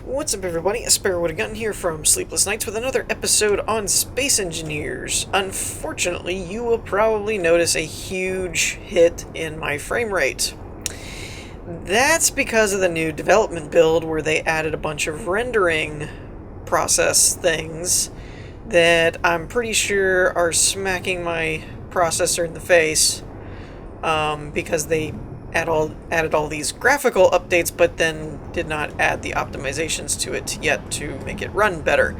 What's up, everybody? A Sparrow with a Gun here from Sleepless Nights with another episode on Space Engineers. Unfortunately, you will probably notice a huge hit in my frame rate. That's because of the new development build where they added a bunch of rendering process things that I'm pretty sure are smacking my processor in the face because they added all these graphical updates, but then did not add the optimizations to it yet to make it run better.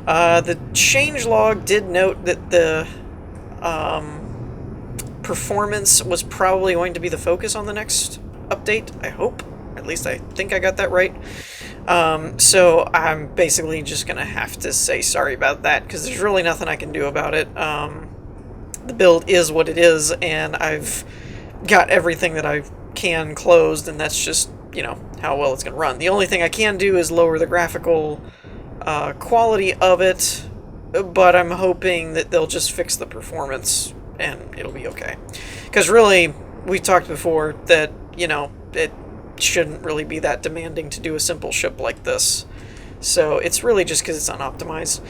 The changelog did note that the performance was probably going to be the focus on the next update, I hope. At least I think I got that right. So I'm basically just going to have to say sorry about that, because there's really nothing I can do about it. The build is what it is, and I've got everything that I can closed, and that's just, you know, how well it's going to run. The only thing I can do is lower the graphical quality of it, but I'm hoping that they'll just fix the performance and it'll be okay. Because really, we talked before that, you know, it shouldn't really be that demanding to do a simple ship like this. So it's really just because it's unoptimized.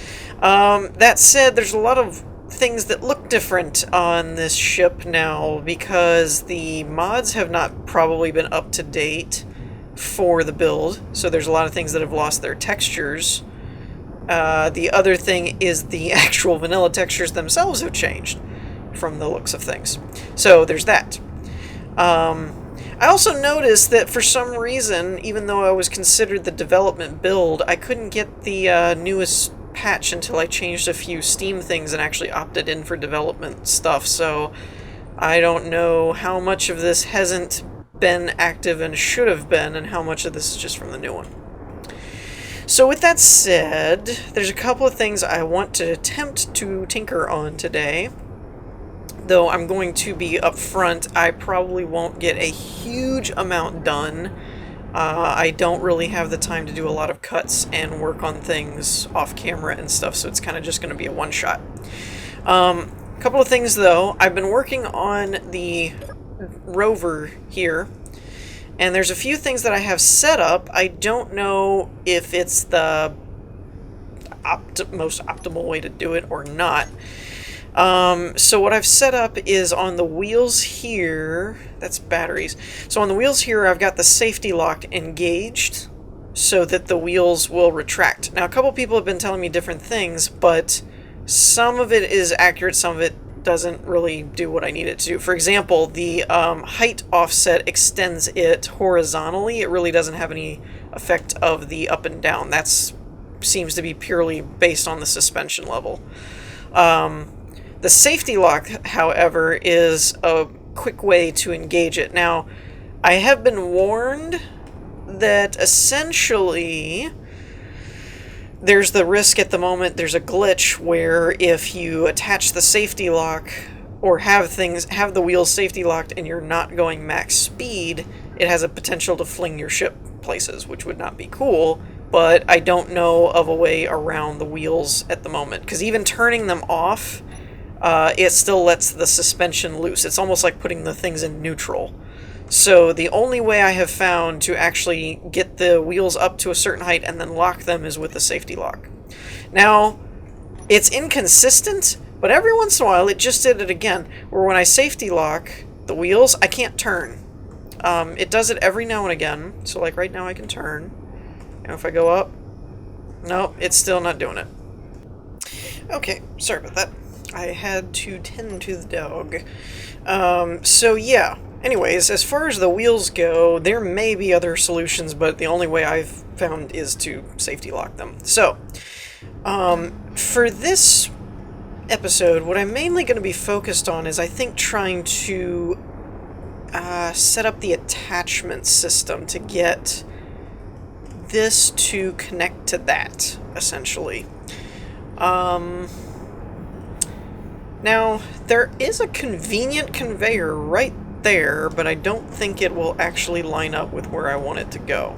That said, there's a lot of things that look different on this ship now because the mods have not probably been up to date for the build, so there's a lot of things that have lost their textures. The other thing is the actual vanilla textures themselves have changed from the looks of things, so there's that. I also noticed that for some reason, even though I was considered the development build, I couldn't get the newest patch until I changed a few Steam things and actually opted in for development stuff, so I don't know how much of this hasn't been active and should have been, and how much of this is just from the new one. So with that said, there's a couple of things I want to attempt to tinker on today. Though I'm going to be upfront, I probably won't get a huge amount done. I don't really have the time to do a lot of cuts and work on things off camera and stuff, so it's kind of just going to be a one-shot. Couple of things, though. I've been working on the Rover here, and there's a few things that I have set up. I don't know if it's the most optimal way to do it or not. So what I've set up is on the wheels here, that's batteries. So on the wheels here, I've got the safety lock engaged so that the wheels will retract. Now, a couple people have been telling me different things, but some of it is accurate, some of it doesn't really do what I need it to do. For example, the height offset extends it horizontally. It really doesn't have any effect of the up and down. That seems to be purely based on the suspension level. The safety lock, however, is a quick way to engage it. Now, I have been warned that essentially there's the risk at the moment, there's a glitch where if you attach the safety lock or have the wheels safety locked and you're not going max speed, it has a potential to fling your ship places, which would not be cool. But I don't know of a way around the wheels at the moment, because even turning them off, it still lets the suspension loose. It's almost like putting the things in neutral. So the only way I have found to actually get the wheels up to a certain height and then lock them is with the safety lock. Now, it's inconsistent, but every once in a while it just did it again, where when I safety lock the wheels, I can't turn. It does it every now and again, so like right now I can turn. And if I go up, no, it's still not doing it. Okay, sorry about that. I had to tend to the dog. So yeah, anyways, as far as the wheels go, there may be other solutions, but the only way I've found is to safety lock them. So, for this episode, what I'm mainly going to be focused on is, I think, trying to set up the attachment system to get this to connect to that, essentially. Now, there is a convenient conveyor right there, but I don't think it will actually line up with where I want it to go.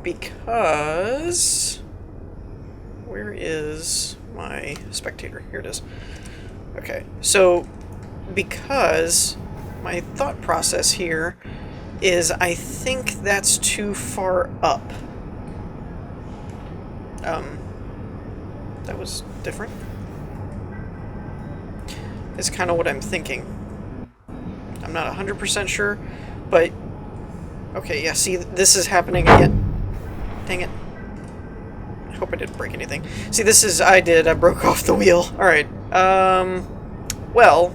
Because... where is my spectator? Here it is. Okay, so because my thought process here is I think that's too far up. That was different. Is kind of what I'm thinking. I'm not 100% sure, but okay, yeah, see, this is happening again. Dang it. I hope I didn't break anything. See, this is, I broke off the wheel. Alright, well,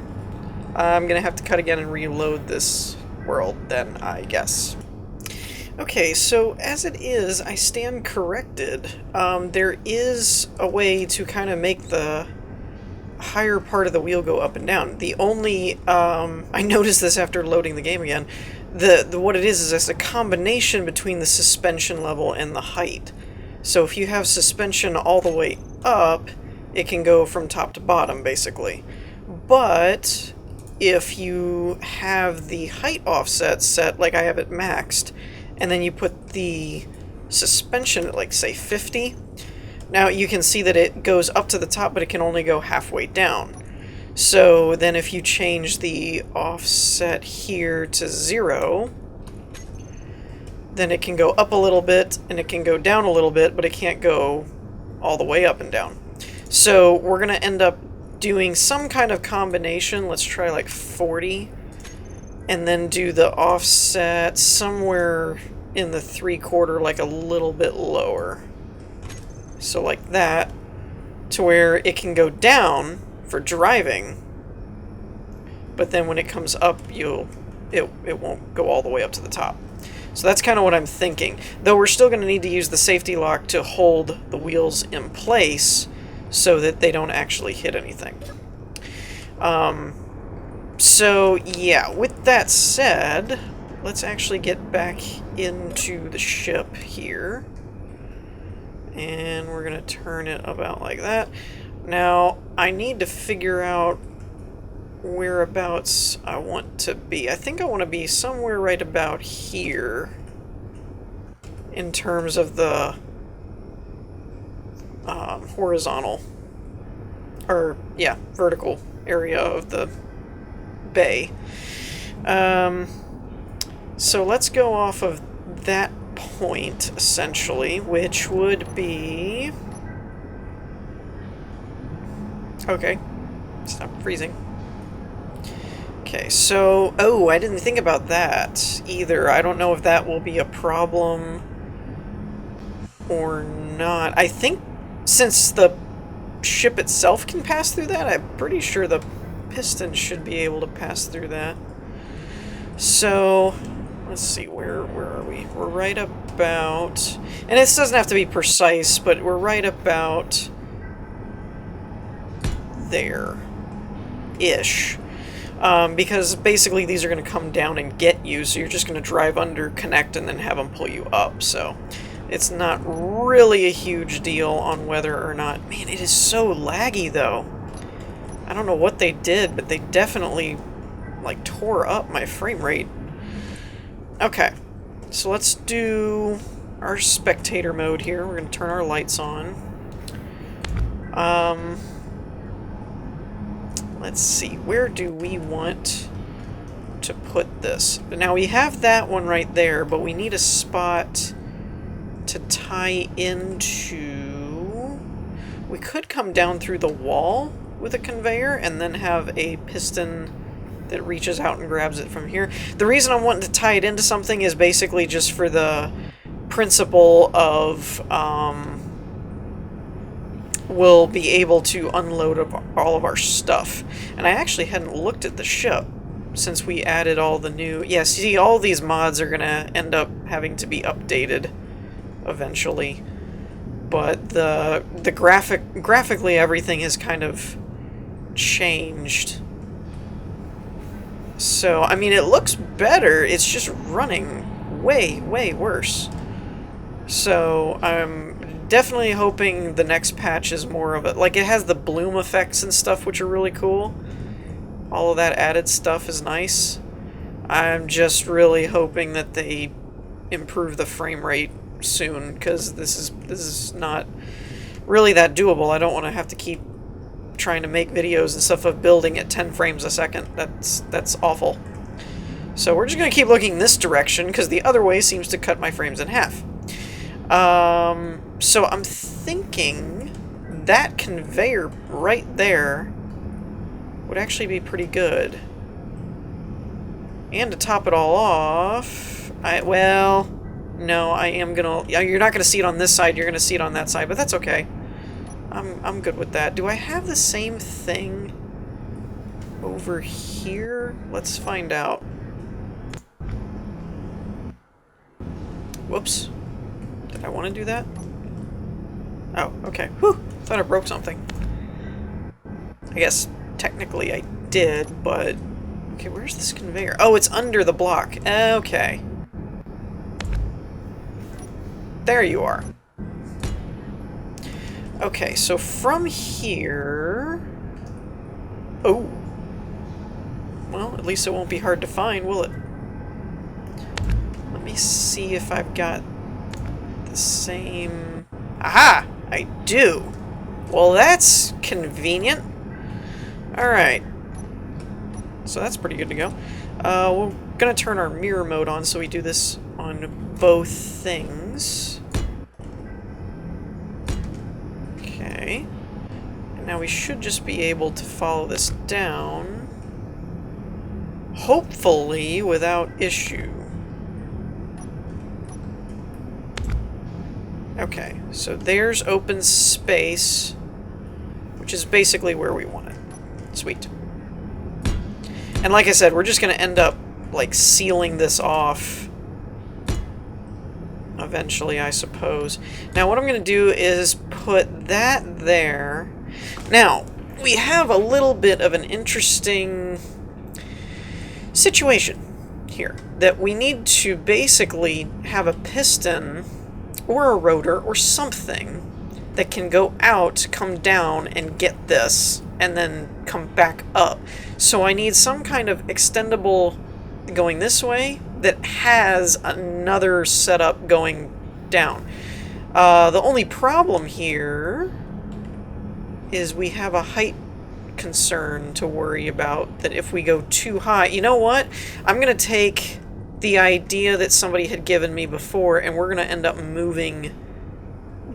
I'm gonna have to cut again and reload this world then, I guess. Okay, so as it is, I stand corrected. There is a way to kind of make the higher part of the wheel go up and down. The only, I noticed this after loading the game again, what it is it's a combination between the suspension level and the height. So if you have suspension all the way up, it can go from top to bottom, basically. But if you have the height offset set, like I have it maxed, and then you put the suspension at, like, say, 50, now you can see that it goes up to the top, but it can only go halfway down. So then if you change the offset here to 0, then it can go up a little bit, and it can go down a little bit, but it can't go all the way up and down. So we're going to end up doing some kind of combination. Let's try like 40, and then do the offset somewhere in the 3/4, like a little bit lower. So like that, to where it can go down for driving, but then when it comes up, it won't go all the way up to the top. So that's kind of what I'm thinking. Though we're still going to need to use the safety lock to hold the wheels in place so that they don't actually hit anything. So yeah, with that said, let's actually get back into the ship here. And we're going to turn it about like that. Now, I need to figure out whereabouts I want to be. I think I want to be somewhere right about here in terms of the horizontal, or yeah, vertical area of the bay. So let's go off of that point, essentially, which would be... Okay, stop freezing. Okay, so... Oh, I didn't think about that either. I don't know if that will be a problem or not. I think since the ship itself can pass through that, I'm pretty sure the Piston should be able to pass through that. So... let's see, where are we? We're right about... And this doesn't have to be precise, but we're right about... there-ish. Because basically these are going to come down and get you, so you're just going to drive under, connect, and then have them pull you up. So it's not really a huge deal on whether or not... Man, it is so laggy, though. I don't know what they did, but they definitely, like, tore up my frame rate. Okay, so let's do our spectator mode here. We're going to turn our lights on. Let's see, where do we want to put this? Now, we have that one right there, but we need a spot to tie into... We could come down through the wall with a conveyor and then have a piston that reaches out and grabs it from here. The reason I'm wanting to tie it into something is basically just for the principle of we'll be able to unload all of our stuff. And I actually hadn't looked at the ship since we added all the new... Yeah, see, all these mods are going to end up having to be updated eventually. But the graphically everything has kind of changed. So, I mean, it looks better, it's just running way, way worse. So, I'm definitely hoping the next patch is more of it. Like, it has the bloom effects and stuff, which are really cool. All of that added stuff is nice. I'm just really hoping that they improve the frame rate soon, because this is not really that doable. I don't want to have to keep trying to make videos and stuff of building at 10 frames a second. That's awful. So we're just going to keep looking this direction, because the other way seems to cut my frames in half. So I'm thinking that conveyor right there would actually be pretty good. And to top it all off, well, no, I am gonna, you're not gonna see it on this side, you're gonna see it on that side, but that's okay. I'm good with that. Do I have the same thing over here? Let's find out. Whoops. Did I want to do that? Oh, okay. Whew! Thought I broke something. I guess technically I did, but... Okay, where's this conveyor? Oh, it's under the block. Okay. There you are. Okay, so from here... Oh. Well, at least it won't be hard to find, will it? Let me see if I've got the same... Aha! I do! Well, that's convenient. Alright. So that's pretty good to go. We're gonna turn our mirror mode on so we do this on both things. Okay. And now we should just be able to follow this down. Hopefully without issue. Okay, so there's open space, which is basically where we want it. Sweet. And like I said, we're just going to end up, like, sealing this off eventually, I suppose. Now, what I'm going to do is put that there. Now, we have a little bit of an interesting situation here, that we need to basically have a piston or a rotor or something that can go out, come down, and get this, and then come back up. So I need some kind of extendable going this way that has another setup going down. The only problem here is we have a height concern to worry about, that if we go too high... You know what? I'm going to take the idea that somebody had given me before, and we're going to end up moving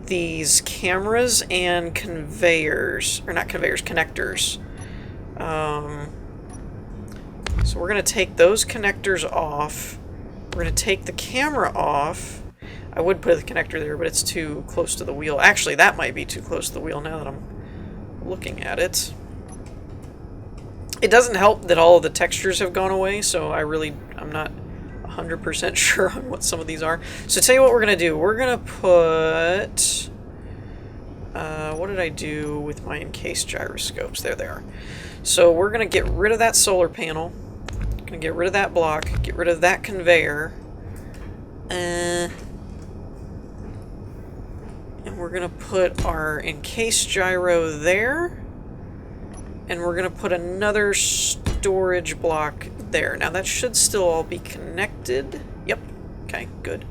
these cameras and conveyors, or not conveyors, connectors. So we're going to take those connectors off. We're going to take the camera off. I would put the connector there, but it's too close to the wheel. Actually, that might be too close to the wheel now that I'm looking at it. It doesn't help that all of the textures have gone away, so I'm not 100% sure on what some of these are. So tell you what we're going to do. We're going to put... what did I do with my encased gyroscopes? There they are. So we're going to get rid of that solar panel. Going to get rid of that block. Get rid of that conveyor. And we're going to put our encased gyro there. And we're going to put another storage block there. Now that should still all be connected. Yep. Okay, good.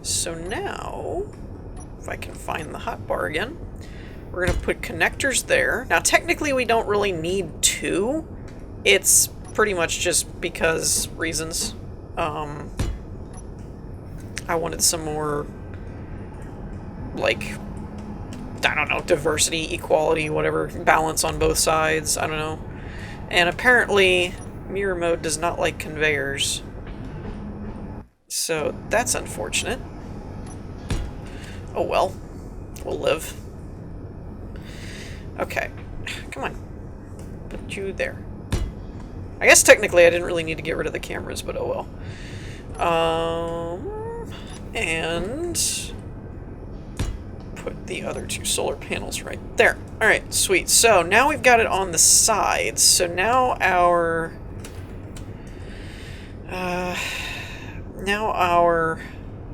So now, if I can find the hotbar again, we're going to put connectors there. Now technically we don't really need two. It's pretty much just because reasons. I wanted some more, like... I don't know, diversity, equality, whatever, balance on both sides, I don't know. And apparently, mirror mode does not like conveyors. So, that's unfortunate. Oh well, we'll live. Okay, come on. Put you there. I guess technically I didn't really need to get rid of the cameras, but oh well. And... put the other two solar panels right there. Alright, sweet. So now we've got it on the sides. So now our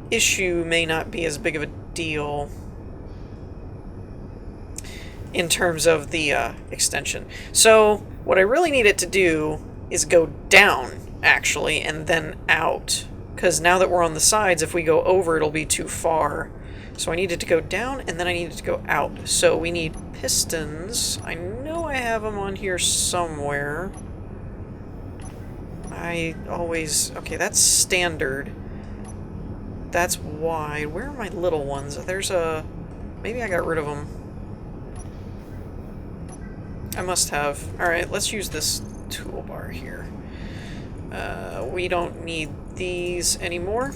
issue may not be as big of a deal in terms of the extension. So what I really need it to do is go down, actually, and then out. Because now that we're on the sides, if we go over, it'll be too far. So I need it to go down, and then I need it to go out. So we need pistons. I know I have them on here somewhere. I always... Okay, that's standard. That's wide. Where are my little ones? There's a... Maybe I got rid of them. I must have. Alright, let's use this toolbar here. We don't need these anymore.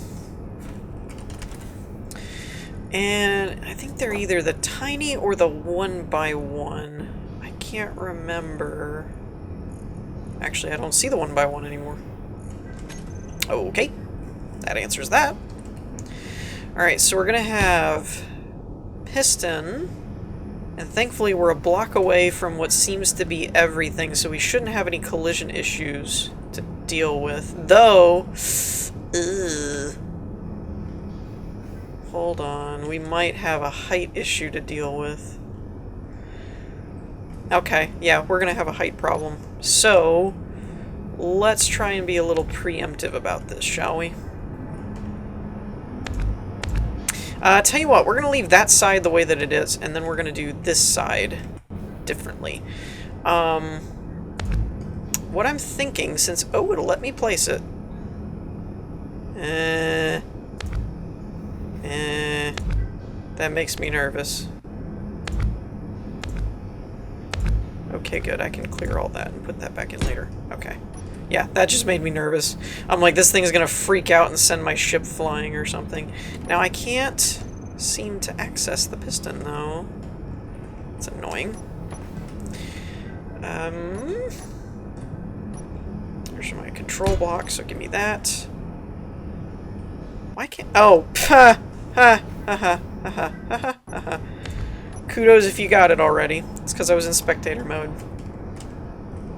And I think they're either the tiny or the 1x1. I can't remember. Actually, I don't see the 1x1 anymore. Okay, that answers that. Alright, so we're going to have Piston, and thankfully we're a block away from what seems to be everything, so we shouldn't have any collision issues to deal with. Though, hold on, we might have a height issue to deal with. Okay, yeah, we're going to have a height problem. So, let's try and be a little preemptive about this, shall we? Tell you what, we're going to leave that side the way that it is, and then we're going to do this side differently. What I'm thinking, since... Oh, it'll let me place it. That makes me nervous. Okay, good. I can clear all that and put that back in later. Okay. Yeah, that just made me nervous. I'm like, this thing is going to freak out and send my ship flying or something. Now, I can't seem to access the piston, though. It's annoying. There's my control block, so give me that. Why can't... Oh! Ha! Ha! Ha! Ha! Ha! Ha! Ha! Kudos if you got it already. It's because I was in spectator mode.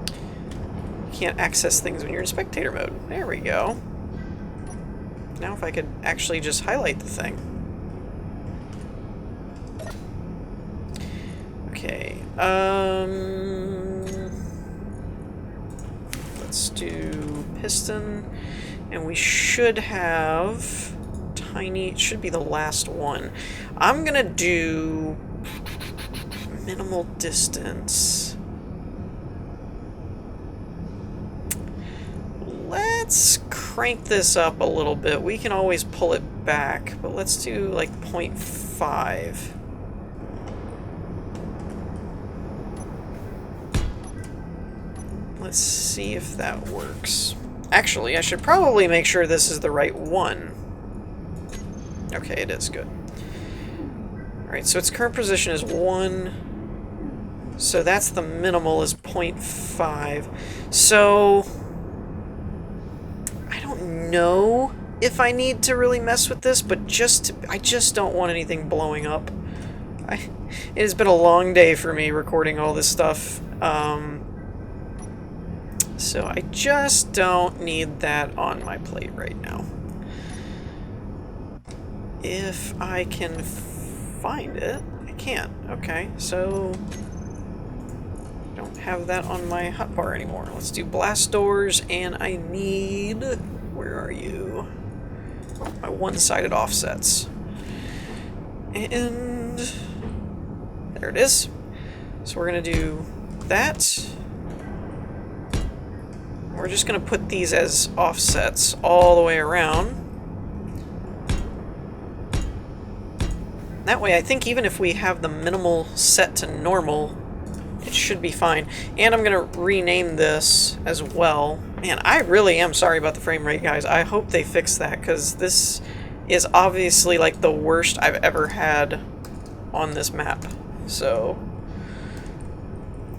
You can't access things when you're in spectator mode. There we go. Now if I could actually just highlight the thing. Okay. Let's do piston. And we should have... Tiny... It should be the last one. I'm gonna do... minimal distance. Let's crank this up a little bit. We can always pull it back, but let's do like 0.5. Let's see if that works. Actually, I should probably make sure this is the right one. Okay, it is good. Alright, so its current position is 1. So that's the minimal is 0.5. So I don't know if I need to really mess with this, but I just don't want anything blowing up. It has been a long day for me recording all this stuff. So I just don't need that on my plate right now. If I can find it, I can't. Okay, so I don't have that on my hotbar anymore. Let's do blast doors, and I need... Where are you? My one-sided offsets. And there it is. So we're going to do that. We're just going to put these as offsets all the way around. That way, I think even if we have the minimal set to normal, it should be fine. And I'm going to rename this as well. Man, I really am sorry about the frame rate, guys. I hope they fix that, because this is obviously like the worst I've ever had on this map. So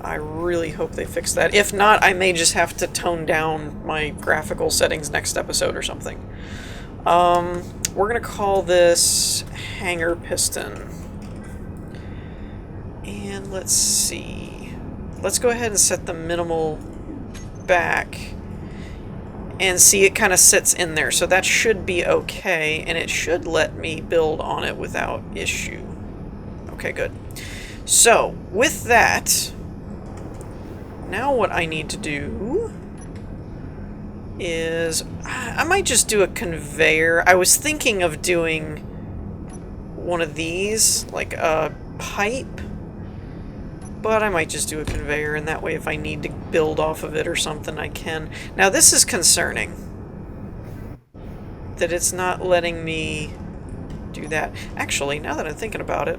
I really hope they fix that. If not, I may just have to tone down my graphical settings next episode or something. We're going to call this Hanger Piston. And let's see. Let's go ahead and set the minimal back. And see, it kind of sits in there. So that should be okay. And it should let me build on it without issue. Okay, good. So, with that, now what I need to do is... I might just do a conveyor. I was thinking of doing one of these, like a pipe, but I might just do a conveyor, and that way if I need to build off of it or something, I can. Now this is concerning, that it's not letting me do that. Actually, now that I'm thinking about it,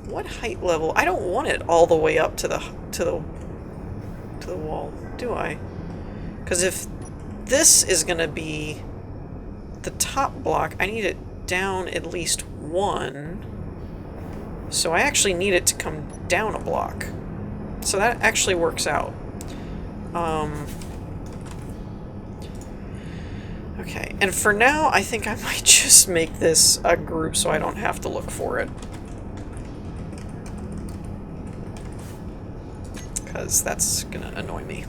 what height level? I don't want it all the way up to the wall, do I? Because if this is going to be the top block, I need it down at least one. So I actually need it to come down a block. So that actually works out. Okay, and for now, I think I might just make this a group so I don't have to look for it. Because that's gonna annoy me.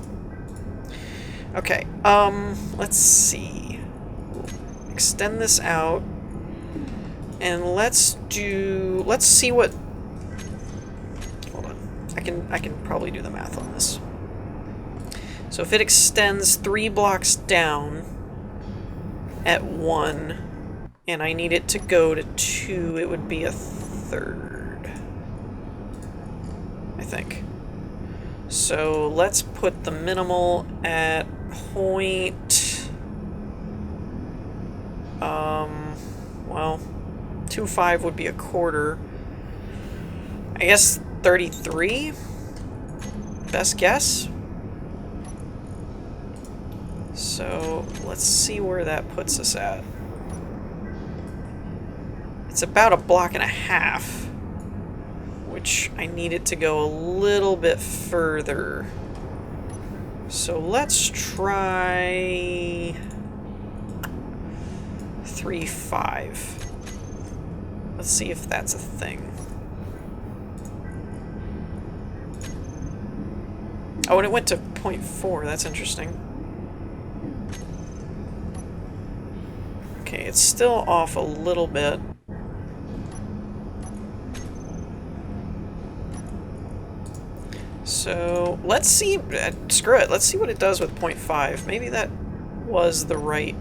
Okay, let's see. Extend this out. And let's see what... Hold on. I can probably do the math on this. So if it extends 3 blocks down at 1, and I need it to go to 2, it would be a third, I think. So let's put the minimal at well, 2.5 would be a quarter. I guess 33? Best guess? So let's see where that puts us at. It's about a block and a half, which I need it to go a little bit further. So let's try 3.5. Let's see if that's a thing. Oh, and it went to 0.4. That's interesting. Okay, it's still off a little bit. So let's see. Screw it. Let's see what it does with 0.5. Maybe that was the right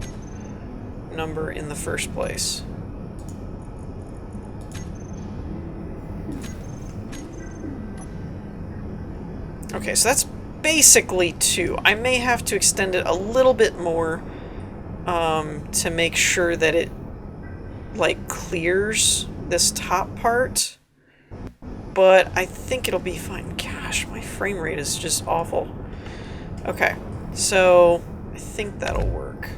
number in the first place. Okay, so that's basically 2. I may have to extend it a little bit more to make sure that it, like, clears this top part. But I think it'll be fine. Gosh, my frame rate is just awful. Okay, so I think that'll work.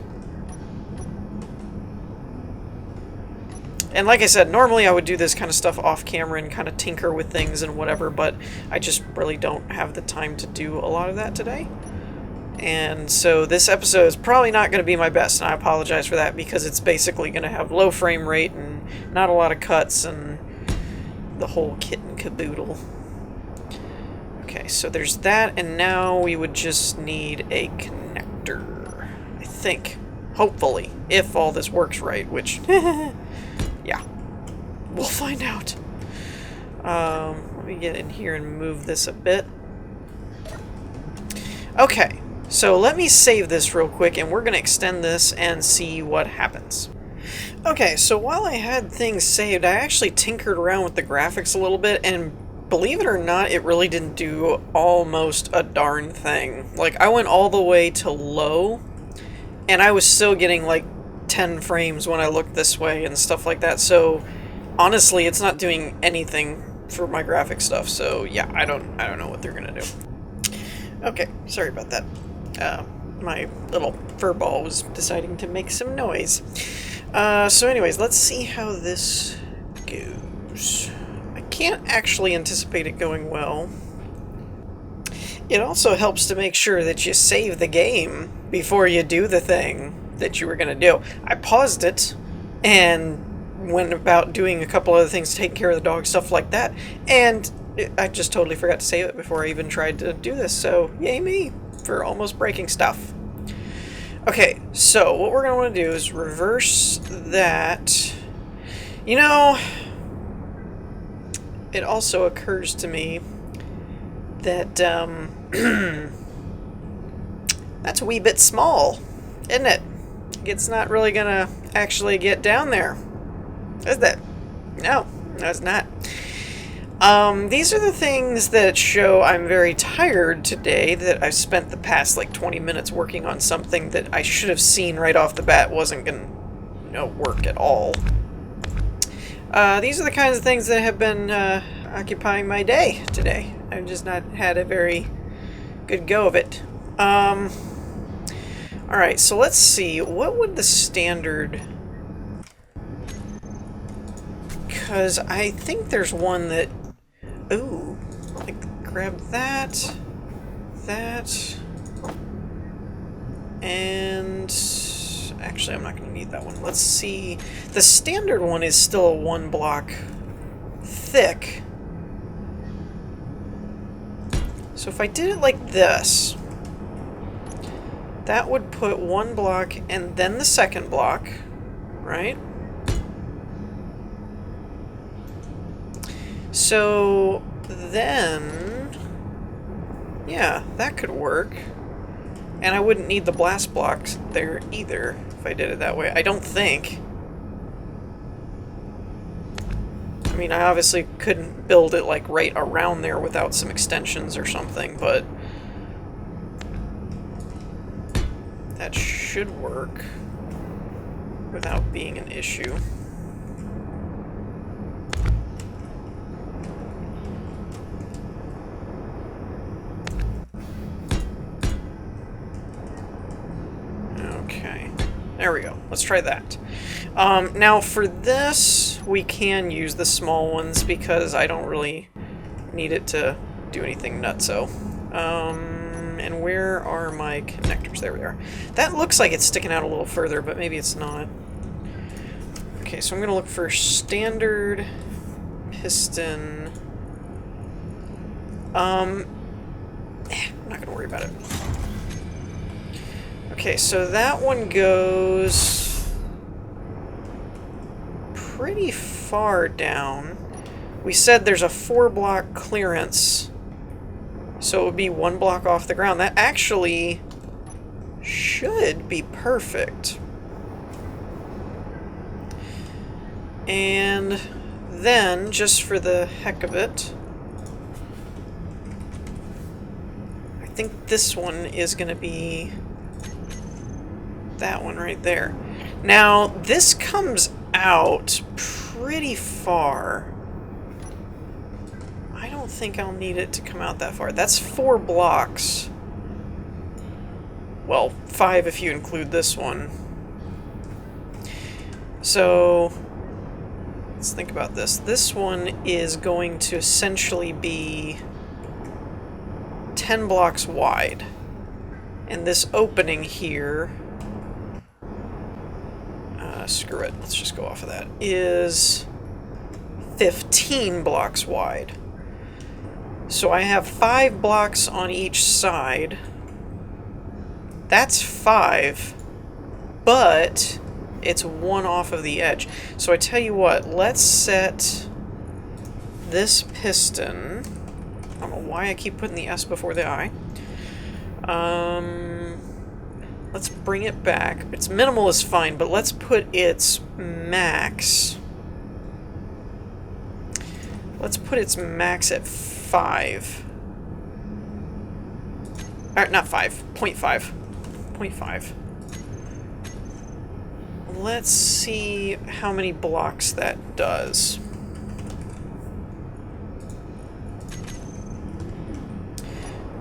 And like I said, normally I would do this kind of stuff off camera and kind of tinker with things and whatever, but I just really don't have the time to do a lot of that today. And so this episode is probably not going to be my best, and I apologize for that, because it's basically going to have low frame rate and not a lot of cuts and the whole kit and caboodle. Okay, so there's that, and now we would just need a connector, I think. Hopefully, if all this works right, which... yeah, we'll find out. Let me get in here and move this a bit. Okay, so let me save this real quick, and we're going to extend this and see what happens. Okay, so while I had things saved, I actually tinkered around with the graphics a little bit, and believe it or not, it really didn't do almost a darn thing. Like, I went all the way to low, and I was still getting, like, 10 frames when I looked this way and stuff like that, so honestly, it's not doing anything for my graphic stuff, so yeah, I don't know what they're gonna do. Okay, sorry about that. My little fur ball was deciding to make some noise. So anyways, let's see how this goes. I can't actually anticipate it going well. It also helps to make sure that you save the game before you do the thing that you were going to do. I paused it and went about doing a couple other things, taking care of the dog, stuff like that, and I just totally forgot to save it before I even tried to do this, so yay me for almost breaking stuff. Okay, so what we're going to want to do is reverse that. You know, it also occurs to me that that's a wee bit small, isn't it? It's not really going to actually get down there, is it? No, it's not. These are the things that show I'm very tired today, that I've spent the past like 20 minutes working on something that I should have seen right off the bat wasn't going to work at all. These are the kinds of things that have been occupying my day today. I've just not had a very good go of it. Alright, so let's see. What would the standard... Because I think there's one that... Ooh. Like, grab that. That. And... Actually, I'm not going to need that one. Let's see. The standard one is still 1 block thick. So if I did it like this, that would put 1 block and then the second block, right? So then, yeah, that could work. And I wouldn't need the blast blocks there either if I did it that way. I don't think. I mean, I obviously couldn't build it like right around there without some extensions or something, but that should work without being an issue. Okay, there we go. Let's try that. Now for this, we can use the small ones because I don't really need it to do anything nutso. And where are my connectors? There we are. That looks like it's sticking out a little further, but maybe it's not. Okay, so I'm going to look for standard piston. I'm not going to worry about it. Okay, so that one goes pretty far down. We said there's a 4-block clearance, so it would be 1 block off the ground. That actually should be perfect. And then, just for the heck of it, I think this one is going to be that one right there. Now, this comes out pretty far. I don't think I'll need it to come out that far. That's 4 blocks. Well, 5 if you include this one. So, let's think about this. This one is going to essentially be 10 blocks wide. And this opening here... screw it, let's just go off of that, is 15 blocks wide. So I have 5 blocks on each side. That's 5, but it's 1 off of the edge. So I tell you what, let's set this piston, I don't know why I keep putting the S before the I. Let's bring it back. Its minimal is fine, but let's put its max. Let's put its max at 5. Not 5, 0.5. 0.5. Let's see how many blocks that does.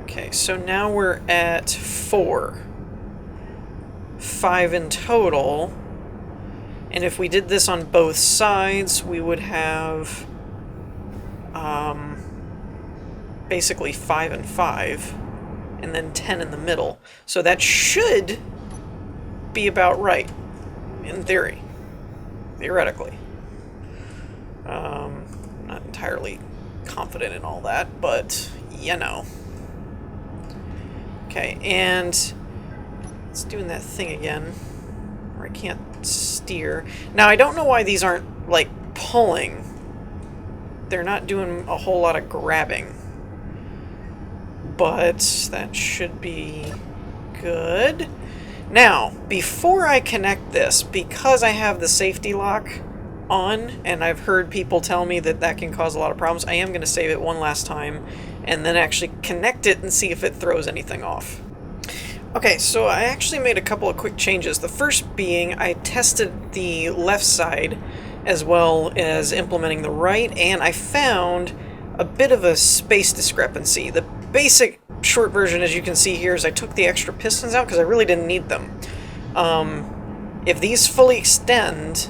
Okay, so now we're at 4. 5 in total, and if we did this on both sides, we would have basically 5 and 5, and then 10 in the middle. So that should be about right, in theory, theoretically. Not entirely confident in all that, but you know. Okay, and it's doing that thing again, where I can't steer. Now, I don't know why these aren't, like, pulling. They're not doing a whole lot of grabbing. But that should be good. Now, before I connect this, because I have the safety lock, on, and I've heard people tell me that that can cause a lot of problems. I am going to save it one last time and then actually connect it and see if it throws anything off. Okay, so I actually made a couple of quick changes. The first being I tested the left side as well as implementing the right, and I found a bit of a space discrepancy. The basic short version, as you can see here, is I took the extra pistons out because I really didn't need them. If these fully extend,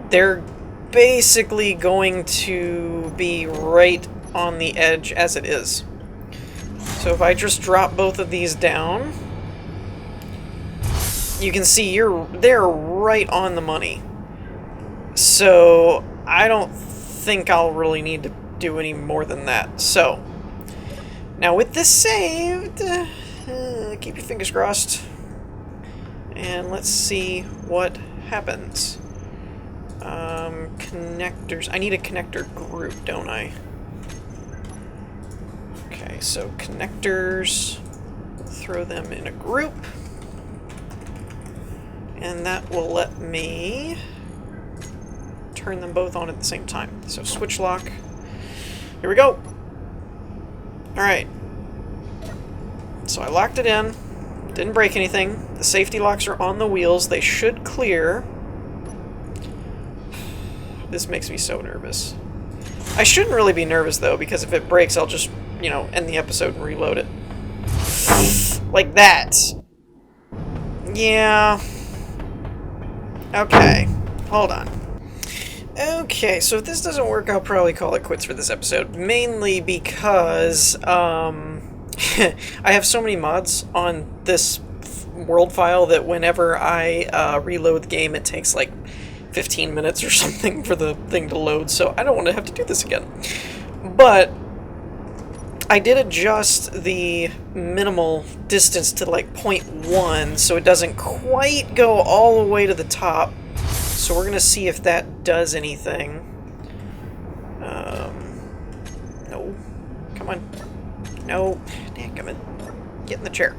they're basically going to be right on the edge as it is. So if I just drop both of these down, you can see they're right on the money. So I don't think I'll really need to do any more than that. So now with this saved, keep your fingers crossed, and let's see what happens. Connectors. I need a connector group, don't I? Okay, so connectors, throw them in a group, and that will let me turn them both on at the same time. So switch lock. Here we go. Alright. So I locked it in. Didn't break anything. The safety locks are on the wheels. They should clear. This makes me so nervous. I shouldn't really be nervous, though, because if it breaks, I'll just, you know, end the episode and reload it. Like that. Yeah. Okay. Hold on. Okay, so if this doesn't work, I'll probably call it quits for this episode. Mainly because, I have so many mods on this world file that whenever I reload the game, it takes like 15 minutes or something for the thing to load, so I don't want to have to do this again. But I did adjust the minimal distance to like 0.1, so it doesn't quite go all the way to the top. So we're going to see if that does anything. No. Come on. No. Come on. Get in the chair.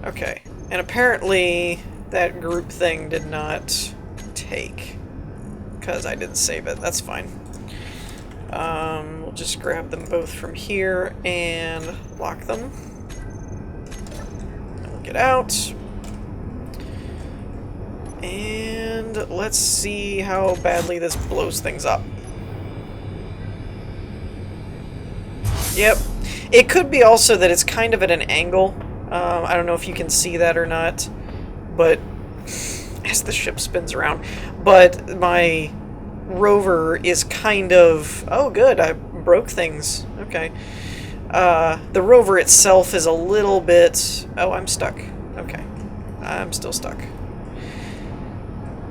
Okay. And apparently that group thing did not take, because I didn't save it. That's fine. We'll just grab them both from here and lock them. And we'll get out. And let's see how badly this blows things up. Yep. It could be also that it's kind of at an angle. I don't know if you can see that or not, but as the ship spins around. But my Rover is kind of... Oh, good. I broke things. Okay. The Rover itself is a little bit... Oh, I'm stuck. Okay. I'm still stuck.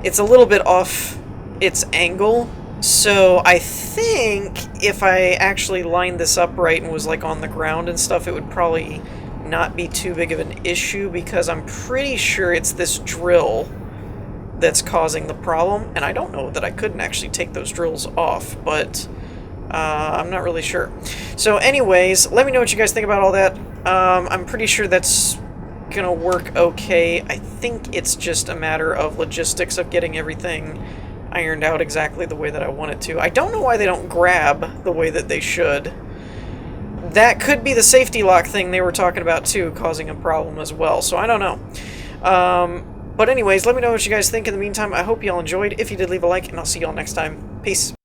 It's a little bit off its angle, so I think if I actually lined this up right and was like on the ground and stuff, it would probably not be too big of an issue, because I'm pretty sure it's this drill that's causing the problem, and I don't know that I couldn't actually take those drills off, but I'm not really sure. So anyways, let me know what you guys think about all that. I'm pretty sure that's gonna work okay. I think it's just a matter of logistics of getting everything ironed out exactly the way that I want it to. I don't know why they don't grab the way that they should. That could be the safety lock thing they were talking about too, causing a problem as well, so I don't know. But anyways, let me know what you guys think. In the meantime, I hope y'all enjoyed. If you did, leave a like, and I'll see y'all next time. Peace.